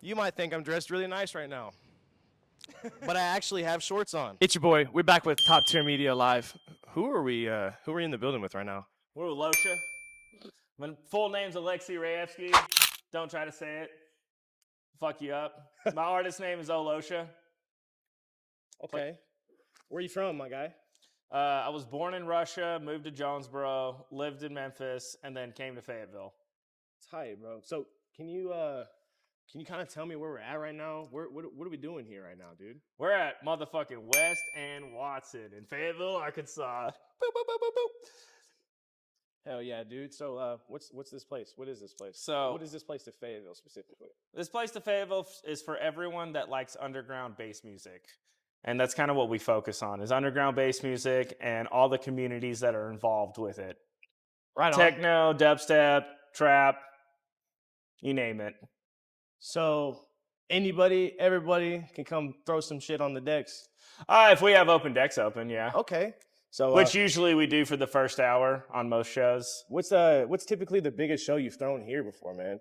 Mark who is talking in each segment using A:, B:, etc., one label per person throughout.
A: You might think I'm dressed really nice right now, but I actually have shorts on.
B: It's your boy. We're back with Top Tier Media Live. Who are we in the building with right now?
C: We're with OHLOSHA. My full name's Alexei Rayevsky. Don't try to say it. Fuck you up. My artist name is OHLOSHA.
A: Okay. Where are you from, my guy?
C: I was born in Russia, moved to Jonesboro, lived in Memphis, and then came to Fayetteville.
A: Tight, bro. So can you kind of tell me where we're at right now? What are we doing here right now, dude?
C: We're at motherfucking West and Watson in Fayetteville, Arkansas. Boop, boop, boop, boop, boop.
A: Hell yeah, dude. So what's this place? What is this place?
C: So
A: what is this place to Fayetteville specifically?
C: This place to Fayetteville is for everyone that likes underground bass music. And that's kind of what we focus on, is underground bass music and all the communities that are involved with it.
A: Right on.
C: Techno, dubstep, trap, you name it.
A: So anybody, everybody can come throw some shit on the decks.
C: If we have open decks open, yeah.
A: Okay. So
C: which usually we do for the first hour on most shows.
A: What's typically the biggest show you've thrown here before, man?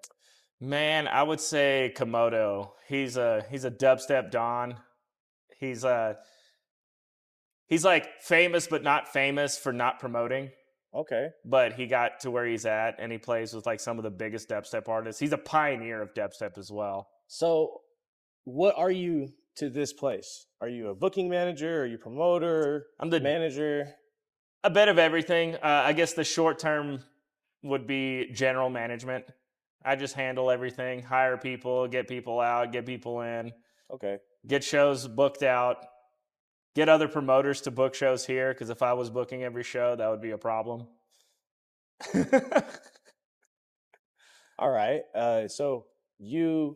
C: Man, I would say Komodo. He's a dubstep don. He's like famous but not famous for not promoting.
A: Okay.
C: But he got to where he's at, and he plays with like some of the biggest dubstep artists. He's a pioneer of dubstep as well.
A: So what are you to this place? Are you a booking manager? Are you a promoter?
C: I'm the
A: manager.
C: A bit of everything. I guess the short term would be general management. I just handle everything, hire people, get people out, get people in.
A: Okay.
C: Get shows booked out. Get other promoters to book shows here, because if I was booking every show, that would be a problem.
A: All right. So you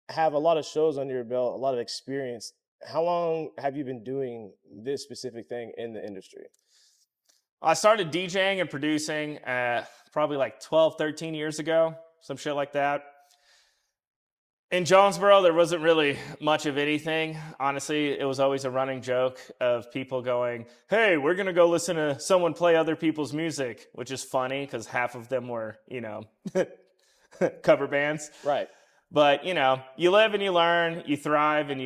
A: have a lot of shows under your belt, a lot of experience. How long have you been doing this specific thing in the industry?
C: I started DJing and producing probably like 12, 13 years ago, some shit like that. In Jonesboro, there wasn't really much of anything. Honestly, it was always a running joke of people going, hey, we're going to go listen to someone play other people's music, which is funny because half of them were, cover bands.
A: Right.
C: But, you live and you learn, you thrive and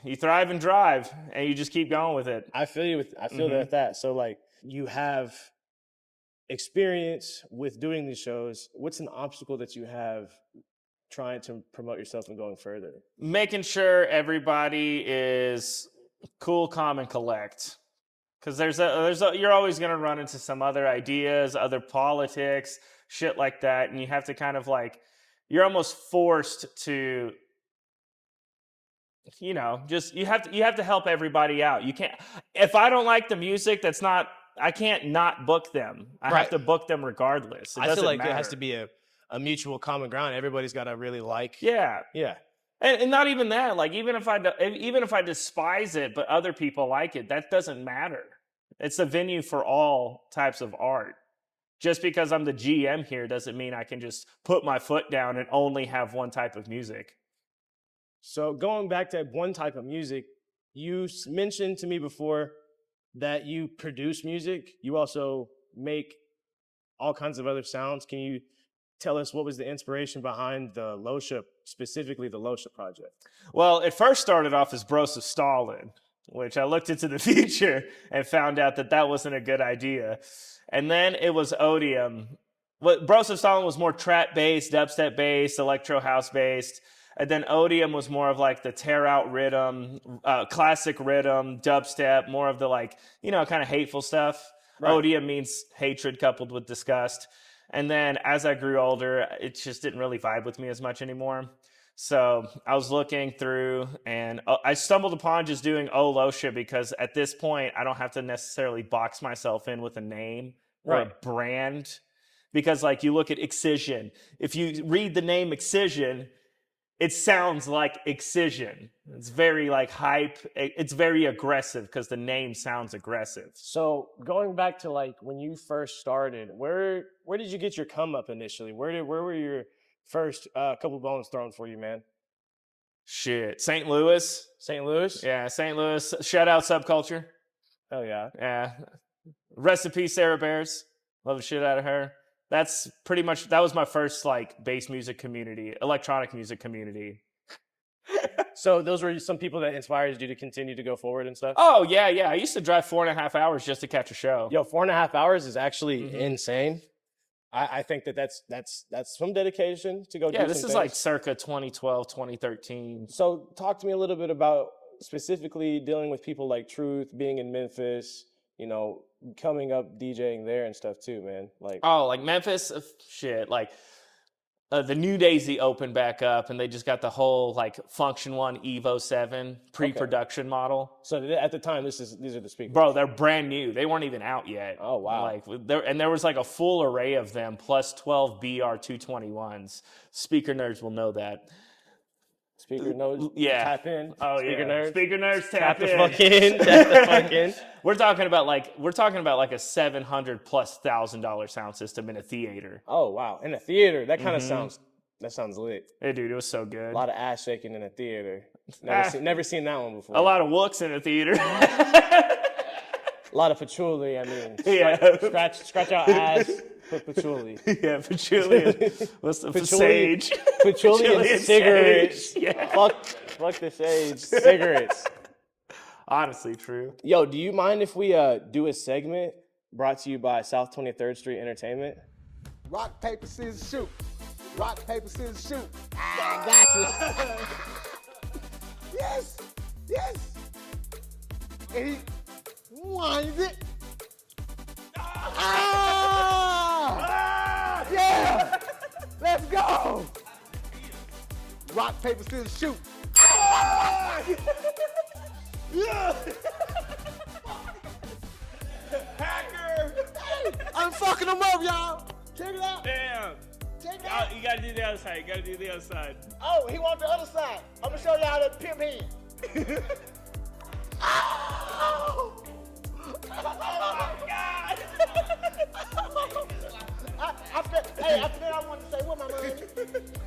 C: you thrive and drive, and you just keep going with it.
A: I feel that. So like you have experience with doing these shows. What's an obstacle that you have trying to promote yourself and going further?
C: Making sure everybody is cool, calm, and collect. Because you're always going to run into some other ideas, other politics, shit like that, and you have to kind of like, you're almost forced to, you have to help everybody out. You can't, if I don't like the music, I can't not book them. I have to book them regardless.
A: I feel like there has to be a mutual common ground. Everybody's got to really like.
C: Yeah. And not even that. Like even if I despise it, but other people like it, that doesn't matter. It's a venue for all types of art. Just because I'm the GM here doesn't mean I can just put my foot down and only have one type of music.
A: So going back to one type of music, you mentioned to me before that you produce music. You also make all kinds of other sounds. Can you tell us what was the inspiration behind the OHLOSHA, specifically the OHLOSHA project?
C: Well, it first started off as Bros of Stalin, which I looked into the future and found out that wasn't a good idea. And then it was Odium. Bros of Stalin was more trap-based, dubstep-based, electro house-based. And then Odium was more of like the tear-out rhythm, classic rhythm, dubstep, more of the like, kind of hateful stuff. Right. Odium means hatred coupled with disgust. And then as I grew older, it just didn't really vibe with me as much anymore. So I was looking through and I stumbled upon just doing OHLOSHA because at this point, I don't have to necessarily box myself in with a name or a brand. Because like you look at Excision. If you read the name Excision, it sounds like Excision. It's very like hype. It's very aggressive because the name sounds aggressive.
A: So going back to like when you first started, where did you get your come up initially? Where were your first couple bones thrown for you, man?
C: Shit. St. Louis.
A: St. Louis?
C: Yeah, St. Louis. Shout out Subculture.
A: Hell yeah.
C: Yeah. Rest in peace, Sarah Bears. Love the shit out of her. That's pretty much, that was my first like bass music community, electronic music community.
A: So those were some people that inspired you to continue to go forward and stuff?
C: Oh, yeah. I used to drive 4.5 hours just to catch a show.
A: Yo, 4.5 hours is actually insane. I think that's some dedication to go do
C: this
A: some
C: is like
A: things.
C: circa 2012, 2013.
A: So talk to me a little bit about specifically dealing with people like Truth, being in Memphis, you know, coming up DJing there and stuff too, man. Like,
C: Oh, like Memphis, shit. Like the New Daisy opened back up, and they just got the whole like Function One Evo 7 pre-production model.
A: so at the time, these are the speakers.
C: Bro, they're brand new. They weren't even out yet.
A: Oh, wow.
C: Like there was like a full array of them, plus 12 BR221s. Speaker nerds will know that.
A: Speaker nodes,
C: Yeah.
A: tap in.
C: Oh
A: Speaker
C: yeah,
A: nerds.
C: speaker nerds
A: Tap
C: tap
A: the
C: in.
A: fuck in. Tap the fuck in.
C: We're talking about like a $700,000+ sound system in a theater.
A: Oh wow, in a theater, that kind of sounds lit.
C: Hey, dude, it was so good.
A: A lot of ass shaking in a theater.
C: Ah.
A: Never seen that one before.
C: A lot of looks in a theater.
A: A lot of patchouli. I mean,
C: Yeah.
A: scratch out ass. Put patchouli.
C: Yeah, patchouli. What's the
A: Patchouli-
C: sage?
A: Patchouli and cigarettes.
C: sage. Yeah.
A: Fuck the sage. Cigarettes.
C: Honestly, true.
A: Yo, do you mind if we do a segment brought to you by South 23rd Street Entertainment?
D: Rock, paper, scissors, shoot. Rock, paper, scissors, shoot. I got you. Yes. And he winds it. Yeah. Let's go. Rock, paper, scissors, shoot. Yeah.
C: Hacker!
D: I'm fucking him up, y'all. Check it out.
C: Damn.
D: Check it out.
C: You gotta do the other side.
D: Oh, he wants the other side. I'm gonna show y'all the pimp hand. Oh! Oh my God! I wanted to say, where my money?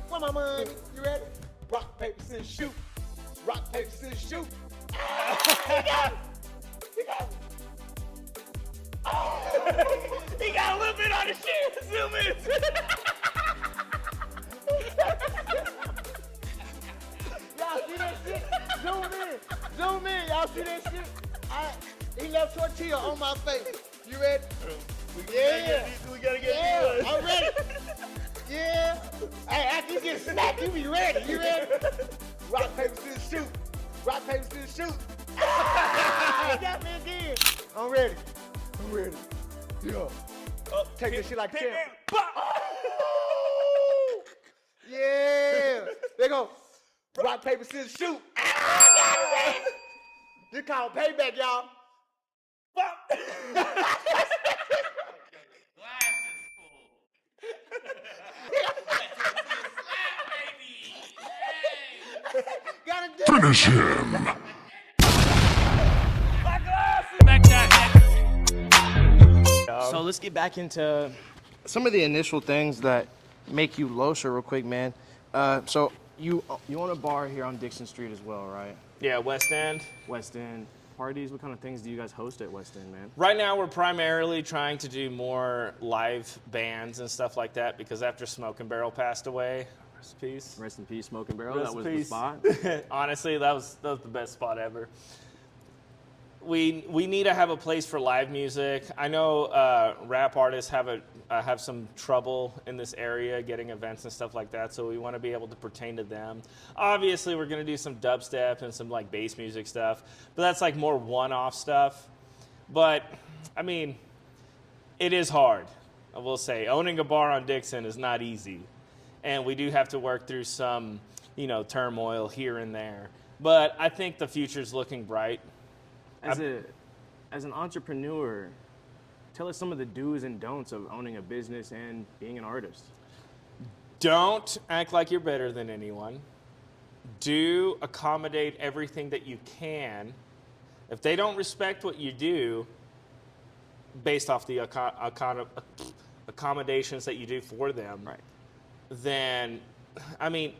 D: Where my money? You ready? Rock, paper, scissors, shoot. Rock, paper, scissors, shoot. He got it.
C: He got a little bit on his shoe. Zoom in.
D: Y'all see that shit? Zoom in. Y'all see that shit? He left tortilla on my face. You ready? Yeah.
C: We gotta get
D: Yeah, I'm ready. Yeah. Hey, after you get snapped, you be ready. You ready? Rock, paper, scissors, shoot. Rock, paper, scissors, shoot. He got me again. I'm ready. Yeah. Take this shit like a champ. Yeah. They go. Rock, paper, scissors, shoot. This called payback, y'all. Gotta do it.
E: Finish him.
A: So let's get back into some of the initial things that make you LOSHA real quick, man. So you own a bar here on Dixon Street as well, right?
C: Yeah, West End.
A: West End parties. What kind of things do you guys host at West End, man?
C: Right now, we're primarily trying to do more live bands and stuff like that because after Smoke and Barrel passed away, rest in peace.
A: Rest in peace, Smoke and Barrel.
C: Rest
A: That was
C: in
A: the
C: peace.
A: spot.
C: Honestly, that was the best spot ever. We need to have a place for live music. I know rap artists have some trouble in this area getting events and stuff like that, so we want to be able to pertain to them. Obviously, we're going to do some dubstep and some like bass music stuff, but that's like more one-off stuff. But I mean, it is hard. I will say, owning a bar on Dixon is not easy, and we do have to work through some, turmoil here and there. But I think the future's looking bright.
A: As an entrepreneur, tell us some of the do's and don'ts of owning a business and being an artist.
C: Don't act like you're better than anyone. Do accommodate everything that you can. If they don't respect what you do, based off the accommodations that you do for them,
A: Right.
C: then,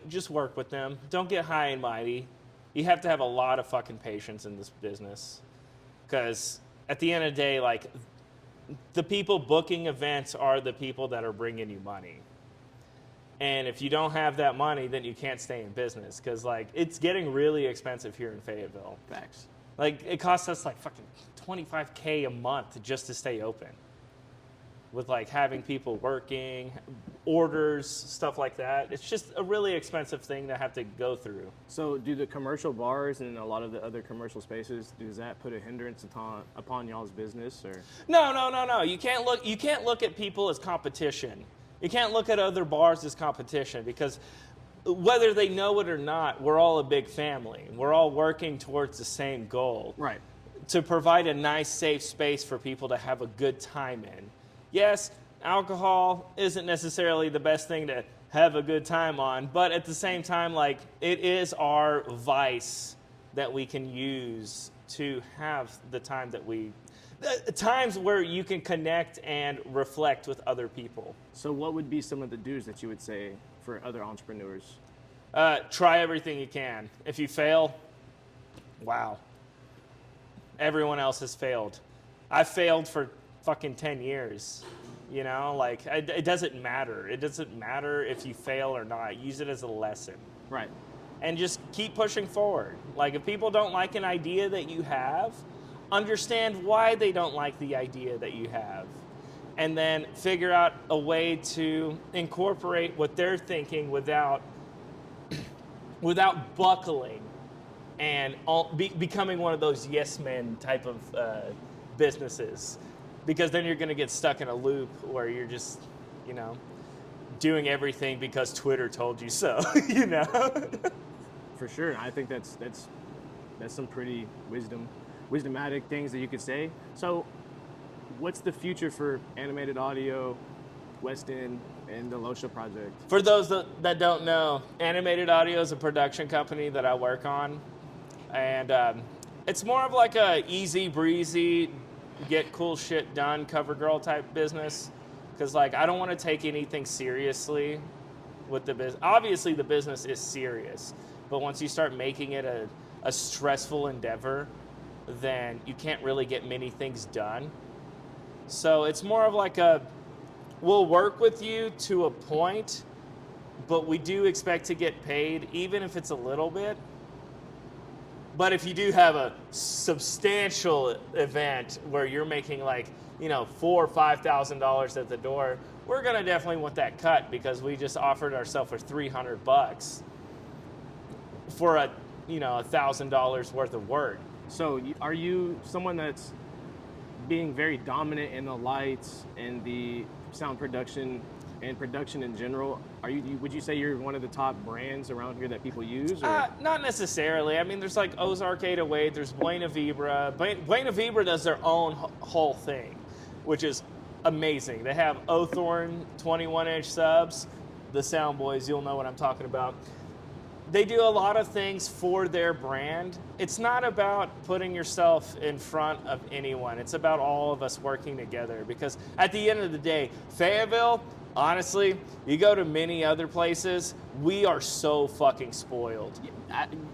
C: just work with them. Don't get high and mighty. You have to have a lot of fucking patience in this business. Because at the end of the day, like, the people booking events are the people that are bringing you money. And if you don't have that money, then you can't stay in business because, like, it's getting really expensive here in Fayetteville.
A: Facts.
C: Like, it costs us, like, fucking $25K a month just to stay open. With, like, having people working, orders, stuff like that. It's just a really expensive thing to have to go through.
A: So do the commercial bars and a lot of the other commercial spaces, does that put a hindrance upon y'all's business? Or
C: No. You can't look at people as competition. You can't look at other bars as competition because whether they know it or not, we're all a big family. We're all working towards the same goal.
A: Right.
C: To provide a nice, safe space for people to have a good time in. Yes, alcohol isn't necessarily the best thing to have a good time on, but at the same time, like, it is our vice that we can use to have the time that times where you can connect and reflect with other people.
A: So what would be some of the do's that you would say for other entrepreneurs?
C: Try everything you can. If you fail, wow. Everyone else has failed. I failed for fucking 10 years. You know, like, it doesn't matter. It doesn't matter if you fail or not. Use it as a lesson.
A: Right.
C: And just keep pushing forward. Like, if people don't like an idea that you have, understand why they don't like the idea that you have. And then figure out a way to incorporate what they're thinking without buckling and becoming one of those yes men type of businesses. Because then you're going to get stuck in a loop where you're just, you know, doing everything because Twitter told you so, you know?
A: For sure. I think that's some pretty wisdomatic things that you could say. So what's the future for Animated Audio, West End, and the OHLOSHA project?
C: For those that don't know, Animated Audio is a production company that I work on. And it's more of like a easy breezy, get cool shit done, cover girl type business. Because, like, I don't want to take anything seriously with the business. Obviously, the business is serious. But once you start making it a stressful endeavor, then you can't really get many things done. So it's more of like we'll work with you to a point, but we do expect to get paid, even if it's a little bit. But if you do have a substantial event where you're making, like, you know, $4,000 or $5,000 at the door, we're gonna definitely want that cut because we just offered ourselves for $300 for a, you know, $1,000 worth of work.
A: So are you someone that's being very dominant in the lights and the sound production and production in general? Would you say you're one of the top brands around here that people use? Or?
C: Not necessarily. I mean, there's like Ozark 808, there's Buena Vibra. Buena Vibra does their own whole thing, which is amazing. They have Othorn 21-inch subs. The Sound Boys, you'll know what I'm talking about. They do a lot of things for their brand. It's not about putting yourself in front of anyone. It's about all of us working together because at the end of the day, Fayetteville, honestly, you go to many other places, we are so fucking spoiled.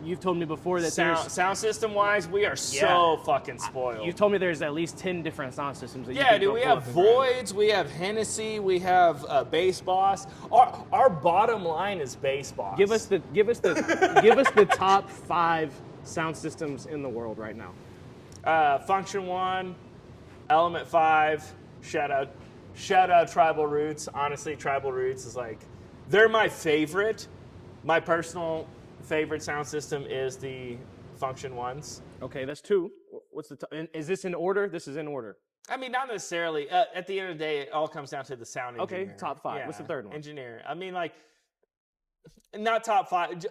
A: You've told me before that
C: sound system wise, we are so fucking spoiled.
A: You've told me there's at least 10 different sound systems that you
C: yeah,
A: can
C: dude,
A: go
C: we
A: pull
C: have
A: up and grab.
C: Voids, we have Hennessy, we have Bass Boss. Our bottom line is Bass Boss.
A: Give us the top 5 sound systems in the world right now.
C: Function One, Element 5, shout out Tribal Roots. Honestly, Tribal Roots is like, they're my favorite. My personal favorite sound system is the Function Ones.
A: Okay, that's 2. What's the is this in order? This is in order.
C: I mean, not necessarily. At the end of the day, it all comes down to the sound engineer.
A: Okay, top 5.
C: Yeah,
A: What's the third one?
C: Engineer. I mean, like, not top 5.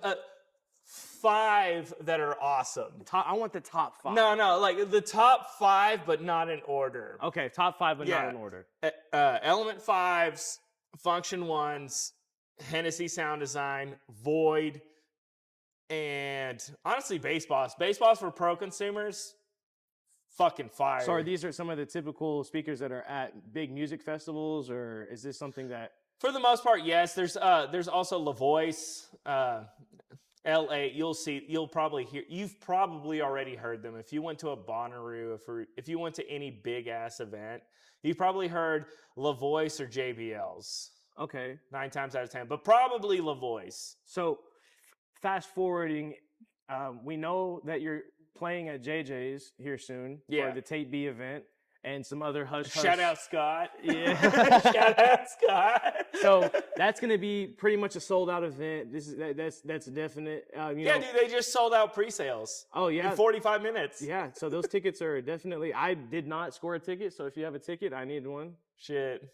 C: 5 that are awesome.
A: I want the top 5.
C: No, like the top 5, but not in order.
A: Okay, top 5, but not in order.
C: Element 5s, Function 1s, Hennessy Sound Design, Void, and honestly, Bass Boss. Bass Boss for pro consumers, fucking fire.
A: So these are some of the typical speakers that are at big music festivals, or is this something that...
C: For the most part, yes. There's also La Voice. LA, you'll probably hear, you've probably already heard them. If you went to a Bonnaroo, if you went to any big ass event, you've probably heard LaVoice or JBL's
A: Okay.
C: 9 times out of 10, but probably LaVoice.
A: So, fast forwarding, we know that you're playing at JJ's here soon
C: Yeah.
A: for the Tape B event and some other hush.
C: Shout out Scott.
A: Yeah.
C: Shout out Scott.
A: So that's going to be pretty much a sold out event. That's definite. You know,
C: Dude, they just sold out pre-sales.
A: Oh yeah,
C: In 45 minutes.
A: yeah. So those tickets are definitely. I did not score a ticket, so if you have a ticket, I need one.
C: Shit.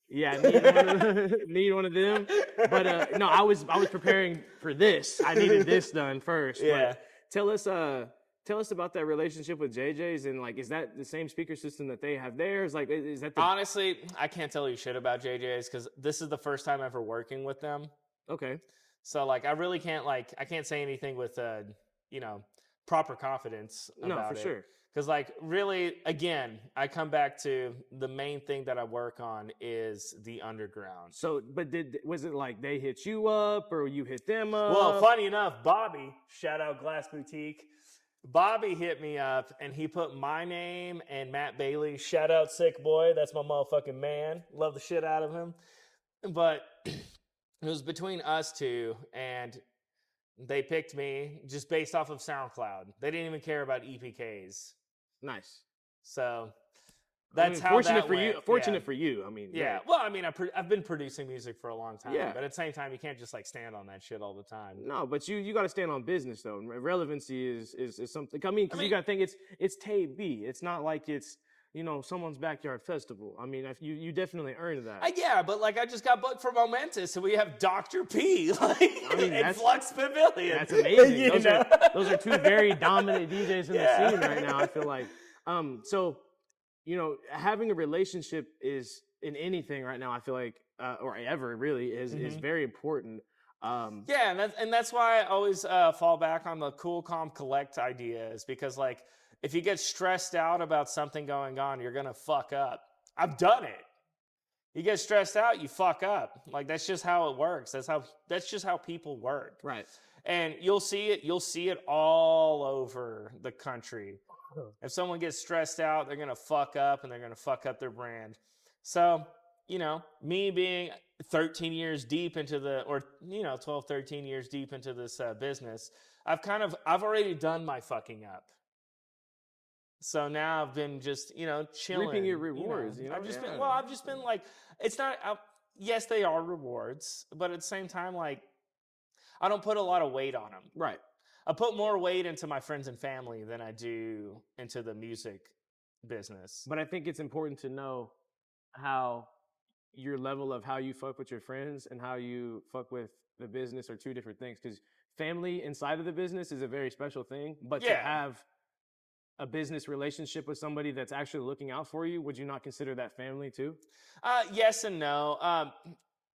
A: Yeah, I need one of them. But no, I was preparing for this. I needed this done first.
C: Yeah.
A: But tell us about that relationship with JJ's, and like, is that the same speaker system that they have there? Is that the
C: Honestly, I can't tell you shit about JJ's because this is the first time ever working with them.
A: okay?
C: So like, I really can't I can't say anything with proper confidence about
A: No, for
C: it.
A: sure.
C: Because like, really, again, I come back to the main thing that I work on is the underground.
A: So, but was it like they hit you up or you hit them up?
C: Well, funny enough, Bobby, shout out Glass Boutique. Bobby hit me up and he put my name and Matt Bailey. Shout out Sick Boy. That's my motherfucking man. Love the shit out of him. But it was between us two and they picked me just based off of SoundCloud. They didn't even care about EPKs.
A: Nice.
C: So that's how
A: fortunate
C: that
A: for
C: went.
A: you. Fortunate for you. I mean,
C: Yeah. Well, I mean, I've been producing music for a long time.
A: Yeah.
C: But at the same time, you can't just like stand on that shit all the time.
A: No, but you got to stand on business though. Relevancy is something. I mean, because you got to think it's Tape B. It's not like it's someone's backyard festival. I mean, you definitely earned that.
C: Yeah, but like I just got booked for Momentous, and we have Dr. P,
A: mean,
C: and Flux Pavilion.
A: That's amazing.
C: You know?
A: Those are two very dominant DJs in the scene right now. I feel like. So, having a relationship is in anything right now. I feel like, or ever really is very important.
C: Yeah, and that's why I always fall back on the cool, calm, collect idea is because like if you get stressed out about something going on, you're gonna fuck up. I've done it. You get stressed out, you fuck up. Like that's just how it works. That's just how people work.
A: Right.
C: And you'll see it all over the country. If someone gets stressed out, they're going to fuck up and they're going to fuck up their brand. So, me being 13 years deep into 12, 13 years deep into this business, I've already done my fucking up. So now I've been just, chilling.
A: Reaping your rewards.
C: I've just been like, it's not, yes, they are rewards, but at the same time, like, I don't put a lot of weight on them.
A: Right.
C: I put more weight into my friends and family than I do into the music business.
A: But I think it's important to know how your level of how you fuck with your friends and how you fuck with the business are two different things. Because family inside of the business is a very special thing. But to have a business relationship with somebody that's actually looking out for you, would you not consider that family too?
C: Yes and no.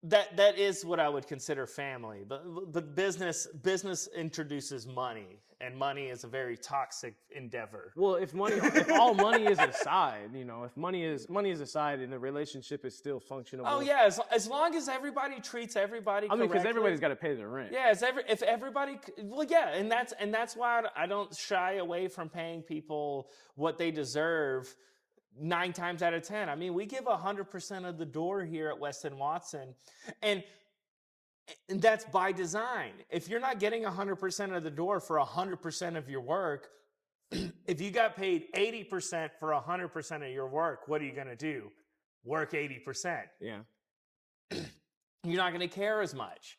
C: That is what I would consider family, but business introduces money, and money is a very toxic endeavor.
A: Well, if all money is aside, if money is aside and the relationship is still functional.
C: Oh yeah, as long as everybody treats everybody.
A: I mean, because
C: correctly.
A: everybody's got to pay their rent.
C: Yeah, if everybody, well, yeah, and that's why I don't shy away from paying people what they deserve. 9 times out of 10. I mean, we give 100% of the door here at Weston Watson, and that's by design. If you're not getting 100% of the door for 100% of your work, if you got paid 80% for 100% of your work, what are you going to do? Work 80%.
A: Yeah.
C: You're not going to care as much.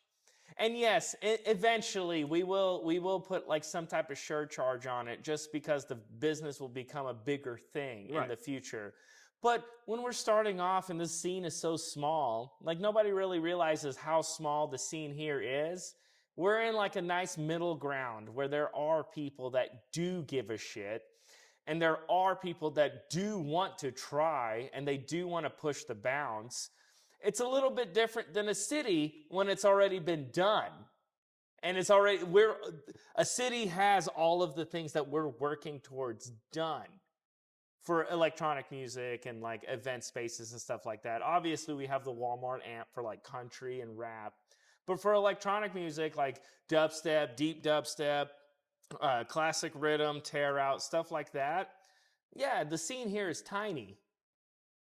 C: And yes, eventually we will put like some type of surcharge on it just because the business will become a bigger thing in the future. But when we're starting off and the scene is so small, like nobody really realizes how small the scene here is. We're in like a nice middle ground where there are people that do give a shit and there are people that do want to try and they do want to push the bounds. It's a little bit different than a city when it's already been done. And a city has all of the things that we're working towards done for electronic music and like event spaces and stuff like that. Obviously we have the Walmart amp for like country and rap, But for electronic music, like dubstep, deep dubstep, classic rhythm, tear out, stuff like that, yeah, the scene here is tiny.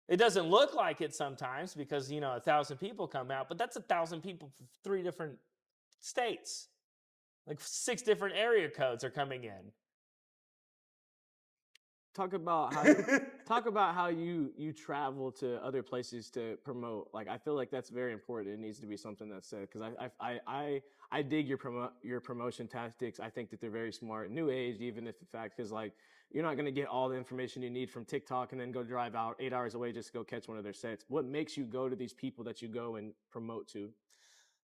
C: It doesn't look like it sometimes because, 1,000 people come out, but that's 1,000 people from 3 different states. Like 6 different area codes are coming in.
A: Talk about how you travel to other places to promote. Like, I feel like that's very important. It needs to be something that's said, because I dig your promotion tactics. I think that they're very smart, new age, even if the fact, because like you're not gonna get all the information you need from TikTok and then go drive out 8 hours away just to go catch one of their sets. What makes you go to these people that you go and promote to?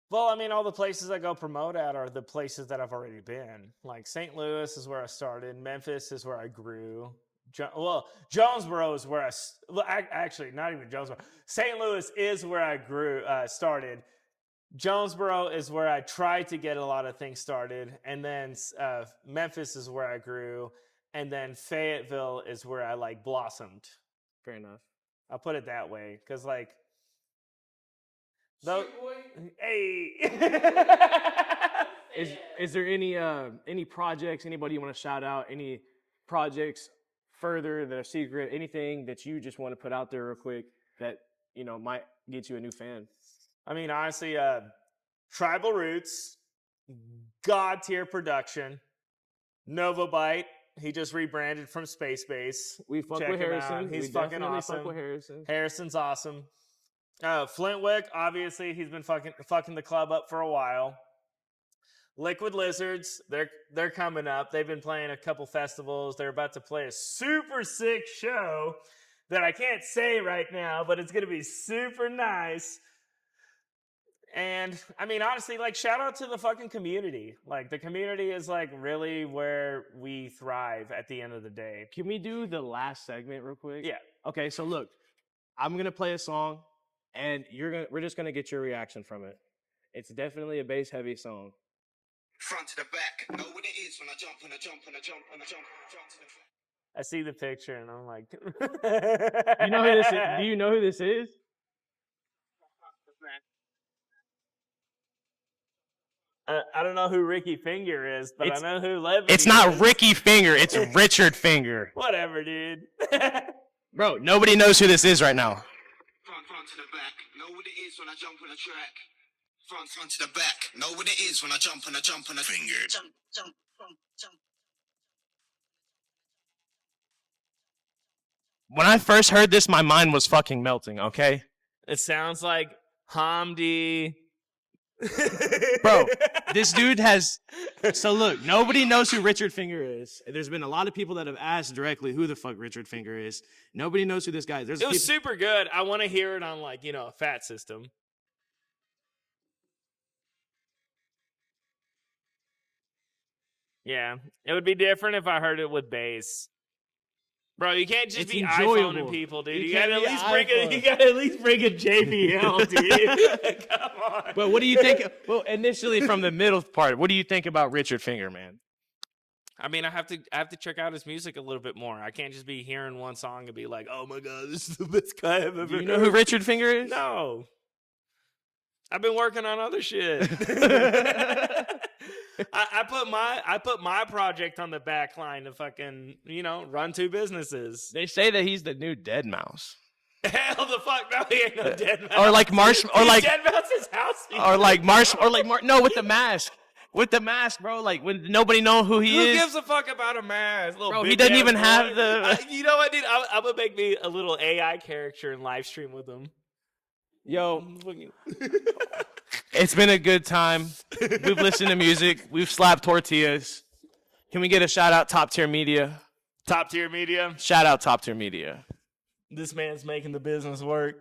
C: Well, I mean, all the places I go promote at are the places that I've already been. Like St. Louis is where I started. Memphis is where I grew. Jonesboro is where actually, not even Jonesboro. St. Louis is where I started. Jonesboro is where I tried to get a lot of things started. And then Memphis is where I grew. And then Fayetteville is where I like blossomed.
A: Fair enough.
C: I'll put it that way. Because like, hey.
A: Is there any projects, anybody you want to shout out, any projects further that are secret, anything that you just want to put out there real quick that might get you a new fan?
C: I mean, honestly, Tribal Roots, God tier production, Novabite. He just rebranded from Space Base.
A: We fuck
C: Check
A: with
C: him
A: Harrison.
C: out. He's
A: We
C: fucking
A: definitely
C: awesome.
A: Fuck with Harrison.
C: Harrison's awesome. Flintwick, obviously, he's been fucking the club up for a while. Liquid Lizards, they're coming up. They've been playing a couple festivals. They're about to play a super sick show that I can't say right now, but it's going to be super nice. And, I mean, honestly, like, shout out to the fucking community. Like, the community is, like, really where we thrive at the end of the day.
A: Can we do the last segment real quick?
C: Yeah.
A: Okay, so look, I'm going to play a song, and we're just going to get your reaction from it. It's definitely a bass-heavy song.
E: Front to the back, know what it is when I jump, when I jump, when I jump, when I jump, front to the back.
C: I see the picture, and I'm like...
A: You know who this is? Do you know who this is?
C: I don't know who Ricky Finger is, but I know who Levity
B: It's not
C: is.
B: Ricky Finger. It's Richard Finger.
C: Whatever, dude.
B: Bro, nobody knows who this is right now.
E: Front to the back, know what it is when I jump on the track. Front to the back, know what it is when I jump on the finger. Jump, jump, jump.
B: When I first heard this, my mind was fucking melting, okay?
C: It sounds like Hamdi.
B: Bro, this dude has... So look, nobody knows who Richard Finger is.
A: There's been a lot of people that have asked directly who the fuck Richard Finger is. Nobody knows who this guy is.
C: It was super good. I want to hear it on, like, a fat system. Yeah, it would be different if I heard it with bass. Bro, you can't just be
A: enjoyable.
C: iPhoning people, dude.
A: You
C: You gotta
A: can't
C: at
A: be
C: least bring a JBL, dude. Come on.
B: But what do you think? Well, initially from the middle part, what do you think about Richard Finger, man?
C: I mean, I have to check out his music a little bit more. I can't just be hearing one song and be like, "Oh my god, this is the best guy I've ever heard."
B: Do you know who Richard Finger is?
C: No. I've been working on other shit. I put my project on the back line to fucking, run 2 businesses.
B: They say that he's the new Dead Mouse.
C: Hell the fuck no, he ain't no Dead Mouse.
B: Or like Marsh, or like
C: Dead Mouse's house.
B: or like Marsh, or like no, with the mask. With the mask, bro. Like when nobody know who he
C: Who
B: is.
C: gives a fuck about a mask?
B: Bro, he doesn't even have the...
C: You know what, dude? I'm gonna make me a little AI character and live stream with him.
A: Yo,
B: It's been a good time. We've listened to music. We've slapped tortillas. Can we get a shout out, Top Tier Media?
C: Top tier media.
B: Shout out, Top Tier Media.
C: This man's making the business work.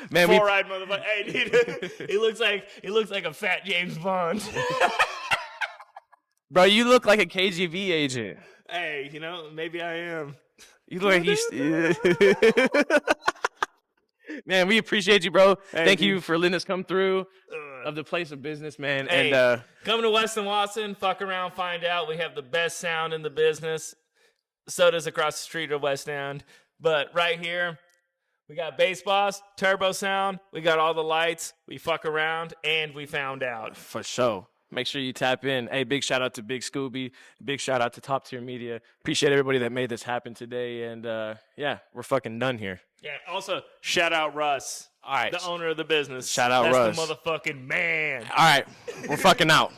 B: Man,
C: Full ride, motherfucker. Hey, dude, he looks like a fat James Bond.
B: bro, you look like a KGB agent.
C: Hey, maybe I am.
B: You look like he's... Man, we appreciate you, bro.
C: Hey,
B: Thank
C: dude.
B: you for letting us come through of the place of business, man.
C: Hey,
B: And
C: come to Weston Watson, fuck around, find out. We have the best sound in the business. So does across the street of West End. But right here, We got bass boss, turbo sound. We got all the lights. We fuck around, and we found out.
B: For sure. Make sure you tap in. Hey, big shout out to Big Scoobie. Big shout out to Top Tier Media. Appreciate everybody that made this happen today. And yeah, we're fucking done here.
C: Yeah. Also, shout out Russ.
B: All right.
C: The owner of the business.
B: Shout out
C: That's
B: Russ.
C: the motherfucking man.
B: All right. We're fucking out.